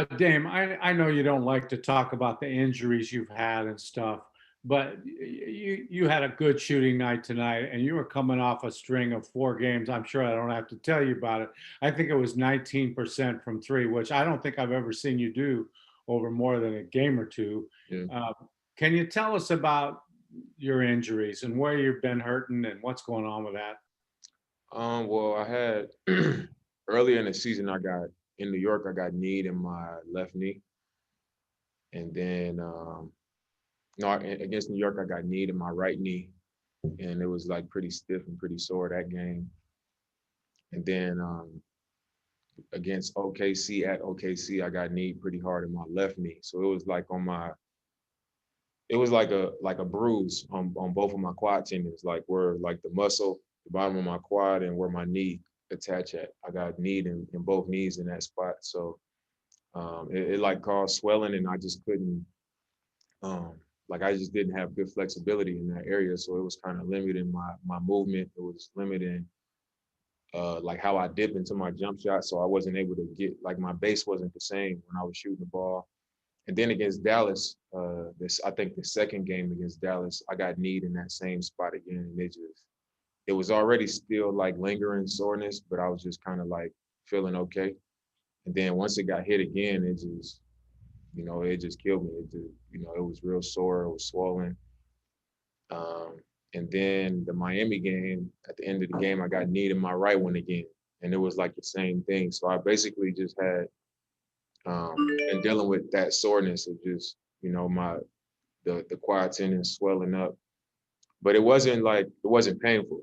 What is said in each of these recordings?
Dame, I know you don't like to talk about the injuries you've had and stuff, but you had a good shooting night tonight, and you were coming off a string of 4 games. I'm sure I don't have to tell you about it. I think it was 19% from three, which I don't think I've ever seen you do over more than a game or two. Yeah. Uh, can you tell us about your injuries and where you've been hurting and what's going on with that? Well, I had earlier in the season, I got in New York, I got kneed in my left knee, and then no, against New York, I got kneed in my right knee, and it was like pretty stiff and pretty sore that game. And then against OKC at OKC, I got kneed pretty hard in my left knee, so it was like it was like a bruise on both of my quad tendons, like where like the muscle, the bottom of my quad, and where my knee attach at. I got kneed in both knees in that spot, so it like caused swelling, and I just couldn't, like I just didn't have good flexibility in that area, so it was kind of limiting my movement. It was limiting like how I dip into my jump shot, so I wasn't able to get like my base wasn't the same when I was shooting the ball. And then against Dallas, I think the second game against Dallas, I got kneed in that same spot again, and it was already still like lingering soreness, but I was just kind of like feeling okay. And then once it got hit again, it just killed me. It was real sore, it was swollen. Um, and then the Miami game, at the end of the game, I got kneed in my right one again, and it was like the same thing. So I basically just had and dealing with that soreness of just my the quad tendon swelling up, but it wasn't painful.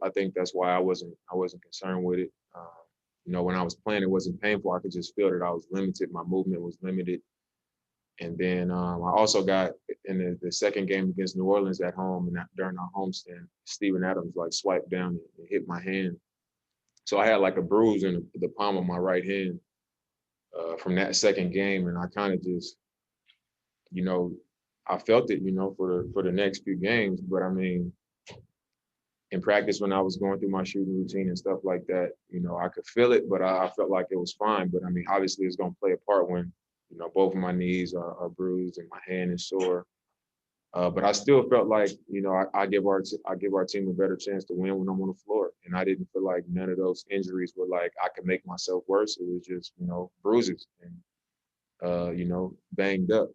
I think that's why I wasn't concerned with it. When I was playing, it wasn't painful. I could just feel that I was limited. My movement was limited. And then I also got in the second game against New Orleans at home, and during our homestand, Steven Adams like swiped down and hit my hand. So I had like a bruise in the palm of my right hand from that second game, and I kind of just, you know, I felt it, for the next few games. But I mean, in practice when I was going through my shooting routine and stuff like that, I could feel it, but I felt like it was fine. But I mean, obviously, it's going to play a part when both of my knees are bruised and my hand is sore. But I still felt like I give our team a better chance to win when I'm on the floor, and I didn't feel like none of those injuries were like I could make myself worse. It was just bruises and banged up.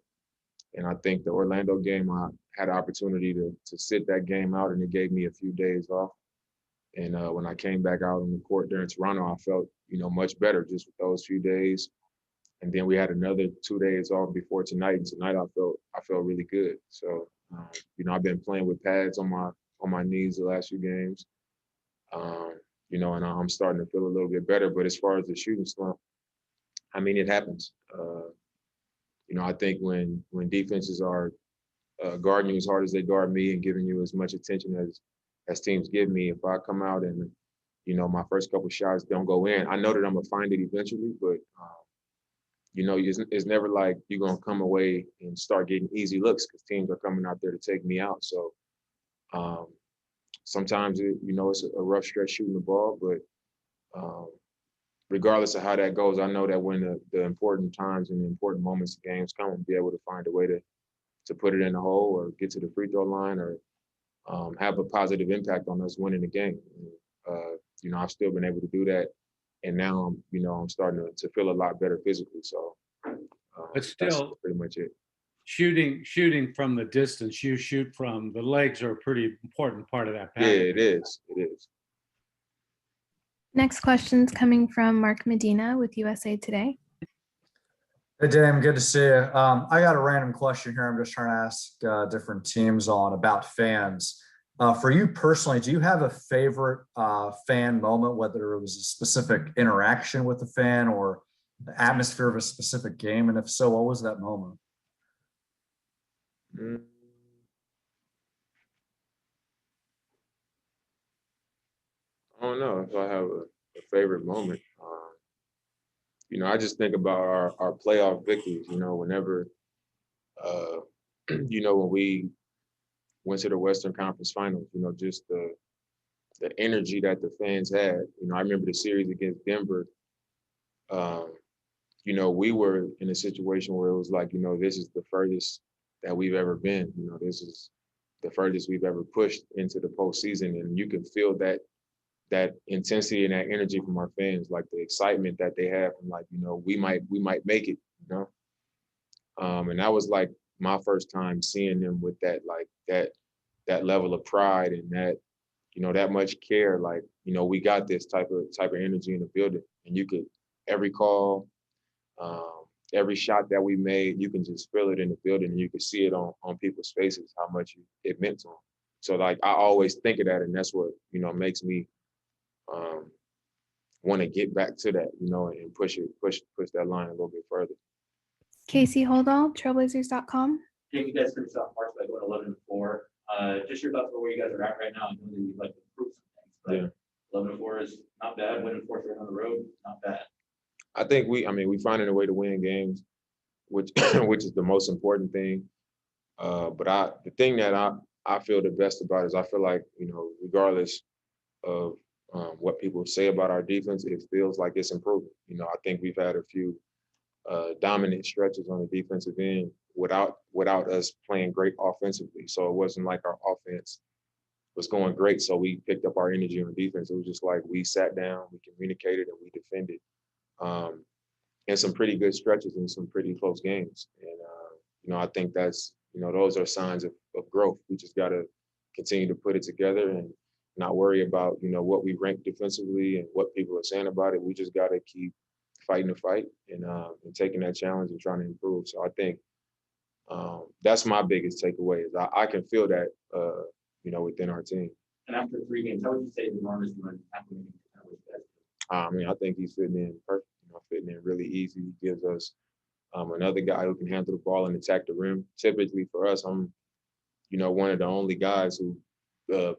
And I think the Orlando game, I had an opportunity to sit that game out, and it gave me a few days off. And when I came back out on the court during Toronto, I felt much better just with those few days. And then we had another 2 days off before tonight, and tonight I felt really good. So I've been playing with pads on my knees the last few games. And I'm starting to feel a little bit better. But as far as the shooting slump, I mean, it happens. I think when defenses are guarding you as hard as they guard me and giving you as much attention as teams give me, if I come out and my first couple shots don't go in, I know that I'm gonna find it eventually. But it's never like you're gonna come away and start getting easy looks because teams are coming out there to take me out. So um, sometimes it's a rough stretch shooting the ball, but um, regardless of how that goes, I know that when the important times and the important moments of games come, I'll be able to find a way to put it in the hole or get to the free throw line or have a positive impact on us winning the game. I've still been able to do that, and now I'm starting to feel a lot better physically. So But that's still, pretty much it. shooting from the distance you shoot from, the legs are a pretty important part of that Yeah, package. it is. It is. Next question's coming from Mark Medina with USA Today. Hey, Dame, good to see you. I got a random question here. I'm just trying to ask different teams on about fans. For you personally, do you have a favorite fan moment, whether it was a specific interaction with the fan or the atmosphere of a specific game? And if so, what was that moment? I don't know if I have a favorite moment. I just think about our playoff victories. Whenever, when we went to the Western Conference Finals. Just the energy that the fans had. I remember the series against Denver. we were in a situation where it was like, this is the furthest that we've ever been. This is the furthest we've ever pushed into the postseason, and you can feel that intensity and that energy from our fans, like the excitement that they have, and like, we might make it, and that was like my first time seeing them with that, like that level of pride and that, that much care, like, we got this type of energy in the building, and you could, every call, every shot that we made, you can just feel it in the building, and you can see it on people's faces, how much it meant to them. So like, I always think of that, and that's what, makes me want to get back to that, and push that line a little bit further. Casey Holdall, Trailblazers.com. Jake, you guys finished off March by going 11-4. Just your thoughts on where you guys are at right now. I know that you'd like to improve some things, but 11-4 is not bad. Winning 4 straight on the road, not bad. I think we finding a way to win games, which which is the most important thing. But the thing that I feel the best about is I feel like, regardless of what people say about our defense, it feels like it's improving. I think we've had a few dominant stretches on the defensive end without us playing great offensively. So it wasn't like our offense was going great, so we picked up our energy on defense. It was just like we sat down, we communicated, and we defended. And some pretty good stretches and some pretty close games. And, I think that's, those are signs of growth. We just got to continue to put it together and not worry about, what we rank defensively and what people are saying about it. We just got to keep fighting the fight and taking that challenge and trying to improve. So I think that's my biggest takeaway is I can feel that, within our team. And after 3 games, how would you say the Norm is doing after winning? I think he's fitting in perfect, fitting in really easy. He gives us another guy who can handle the ball and attack the rim. Typically for us, I'm, one of the only guys who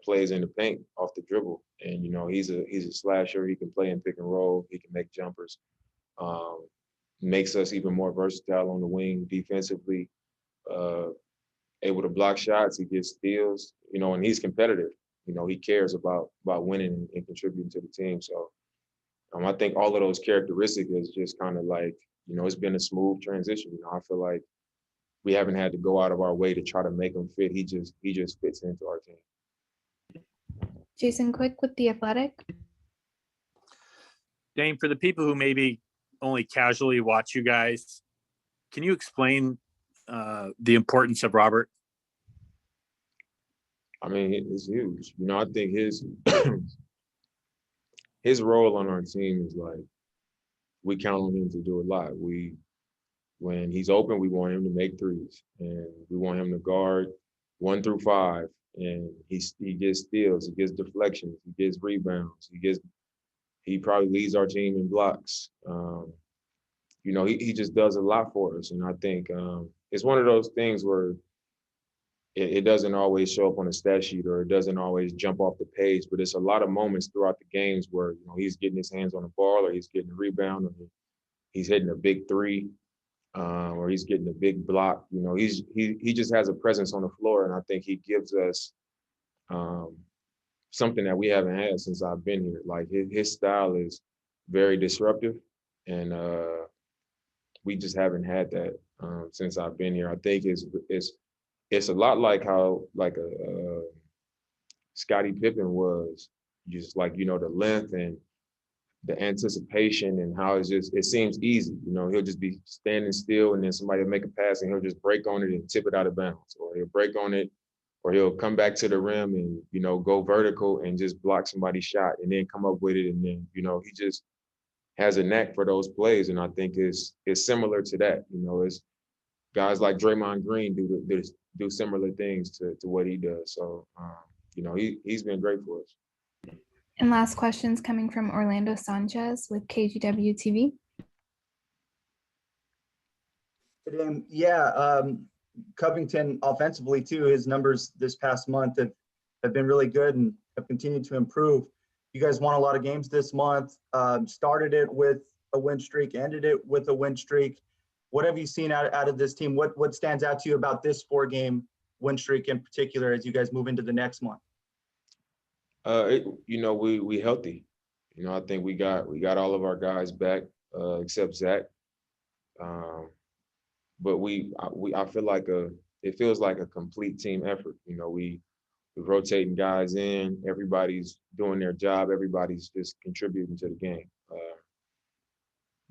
plays in the paint off the dribble. And, he's a slasher. He can play in pick and roll. He can make jumpers. Makes us even more versatile on the wing defensively. Able to block shots. He gets steals, and he's competitive. He cares about winning and contributing to the team. So I think all of those characteristics is just kind of like, it's been a smooth transition. I feel like we haven't had to go out of our way to try to make him fit. He just fits into our team. Jason Quick with The Athletic. Dame, for the people who maybe only casually watch you guys, can you explain the importance of Robert? I mean, it's huge. I think his role on our team is like, we count on him to do a lot. When he's open, we want him to make threes, and we want him to guard 1 through 5. And he gets steals, he gets deflections, he gets rebounds, he probably leads our team in blocks. He just does a lot for us, and I think it's one of those things where it doesn't always show up on a stat sheet or it doesn't always jump off the page, but it's a lot of moments throughout the games where, he's getting his hands on the ball or he's getting a rebound or he's hitting a big 3 or he's getting a big block. He just has a presence on the floor, and I think he gives us something that we haven't had since I've been here. Like his style is very disruptive, and we just haven't had that since I've been here. I think it's a lot like how a Scottie Pippen was, just like, the length and the anticipation and how it seems easy. He'll just be standing still and then somebody will make a pass and he'll just break on it and tip it out of bounds, or he'll break on it, or he'll come back to the rim and, go vertical and just block somebody's shot and then come up with it. And then, he just has a knack for those plays. And I think it's similar to that. It's guys like Draymond Green do similar things to what he does. So, he's been great for us. And last questions coming from Orlando Sanchez with KGW TV. Yeah, Covington offensively too, his numbers this past month have been really good and have continued to improve. You guys won a lot of games this month, started it with a win streak, ended it with a win streak. What have you seen out of this team? What stands out to you about this 4-game win streak in particular as you guys move into the next month? We healthy. I think we got all of our guys back except Zach. But I feel like it feels like a complete team effort. You know, we're rotating guys in, everybody's doing their job, everybody's just contributing to the game.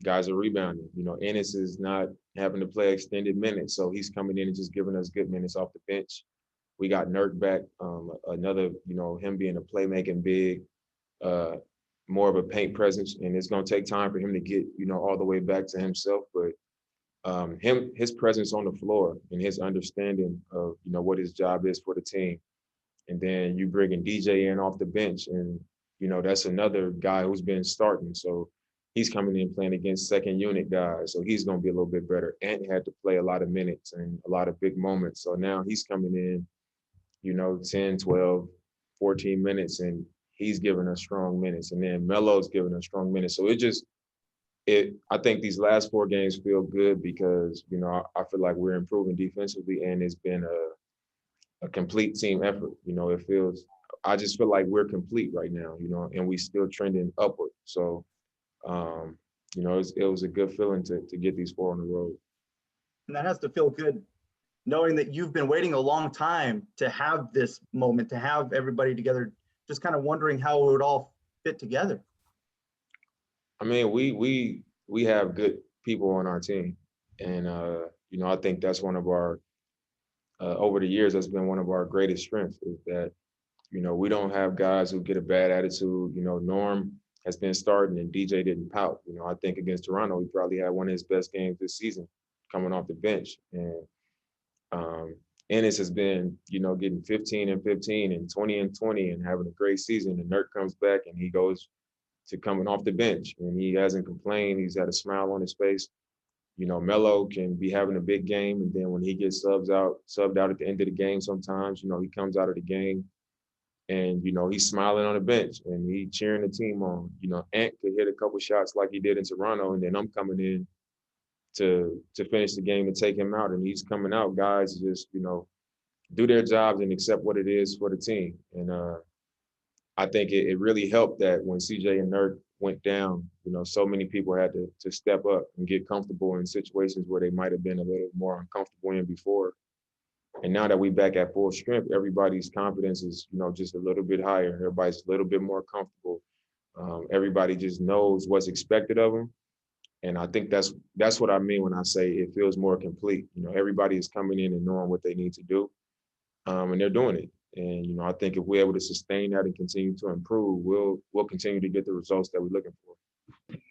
Guys are rebounding. You know, Ennis is not having to play extended minutes, so he's coming in and just giving us good minutes off the bench. We got Nurk back, another, you know, him being a playmaking big, more of a paint presence, and it's going to take time for him to get, you know, all the way back to himself. But his presence on the floor and his understanding of, you know, what his job is for the team, and then you bringing DJ in off the bench, and you know that's another guy who's been starting, so he's coming in playing against second unit guys, so he's going to be a little bit better. Ant had to play a lot of minutes and a lot of big moments, so now he's coming in, you know, 10, 12, 14 minutes, and he's giving us strong minutes, and then Melo's giving us strong minutes. So I think these last 4 games feel good because, you know, I feel like we're improving defensively, and it's been a complete team effort. You know, I just feel like we're complete right now, you know, and we still trending upward. So, you know, it was a good feeling to get these 4 on the road. And that has to feel good, knowing that you've been waiting a long time to have this moment, to have everybody together, just kind of wondering how it would all fit together. I mean, we have good people on our team, and you know, I think that's one of our over the years, that's been one of our greatest strengths, is that, you know, we don't have guys who get a bad attitude. You know, Norm has been starting and DJ didn't pout. You know, I think against Toronto, he probably had one of his best games this season coming off the bench. And Ennis has been, you know, getting 15 and 15 and 20 and 20 and having a great season. And Nurk comes back and he goes to coming off the bench and he hasn't complained. He's had a smile on his face. You know, Melo can be having a big game, and then when he gets subbed out at the end of the game sometimes, you know, he comes out of the game and, you know, he's smiling on the bench and he cheering the team on. You know, Ant could hit a couple shots like he did in Toronto, and then I'm coming in to finish the game and take him out, and he's coming out. Guys just, you know, do their jobs and accept what it is for the team. And I think it really helped that when CJ and Nurk went down, you know, so many people had to step up and get comfortable in situations where they might have been a little more uncomfortable in before. And now that we're back at full strength, everybody's confidence is, you know, just a little bit higher. Everybody's a little bit more comfortable. Everybody just knows what's expected of them. And I think that's what I mean when I say it feels more complete. You know, everybody is coming in and knowing what they need to do, and they're doing it. And, you know, I think if we're able to sustain that and continue to improve, we'll continue to get the results that we're looking for.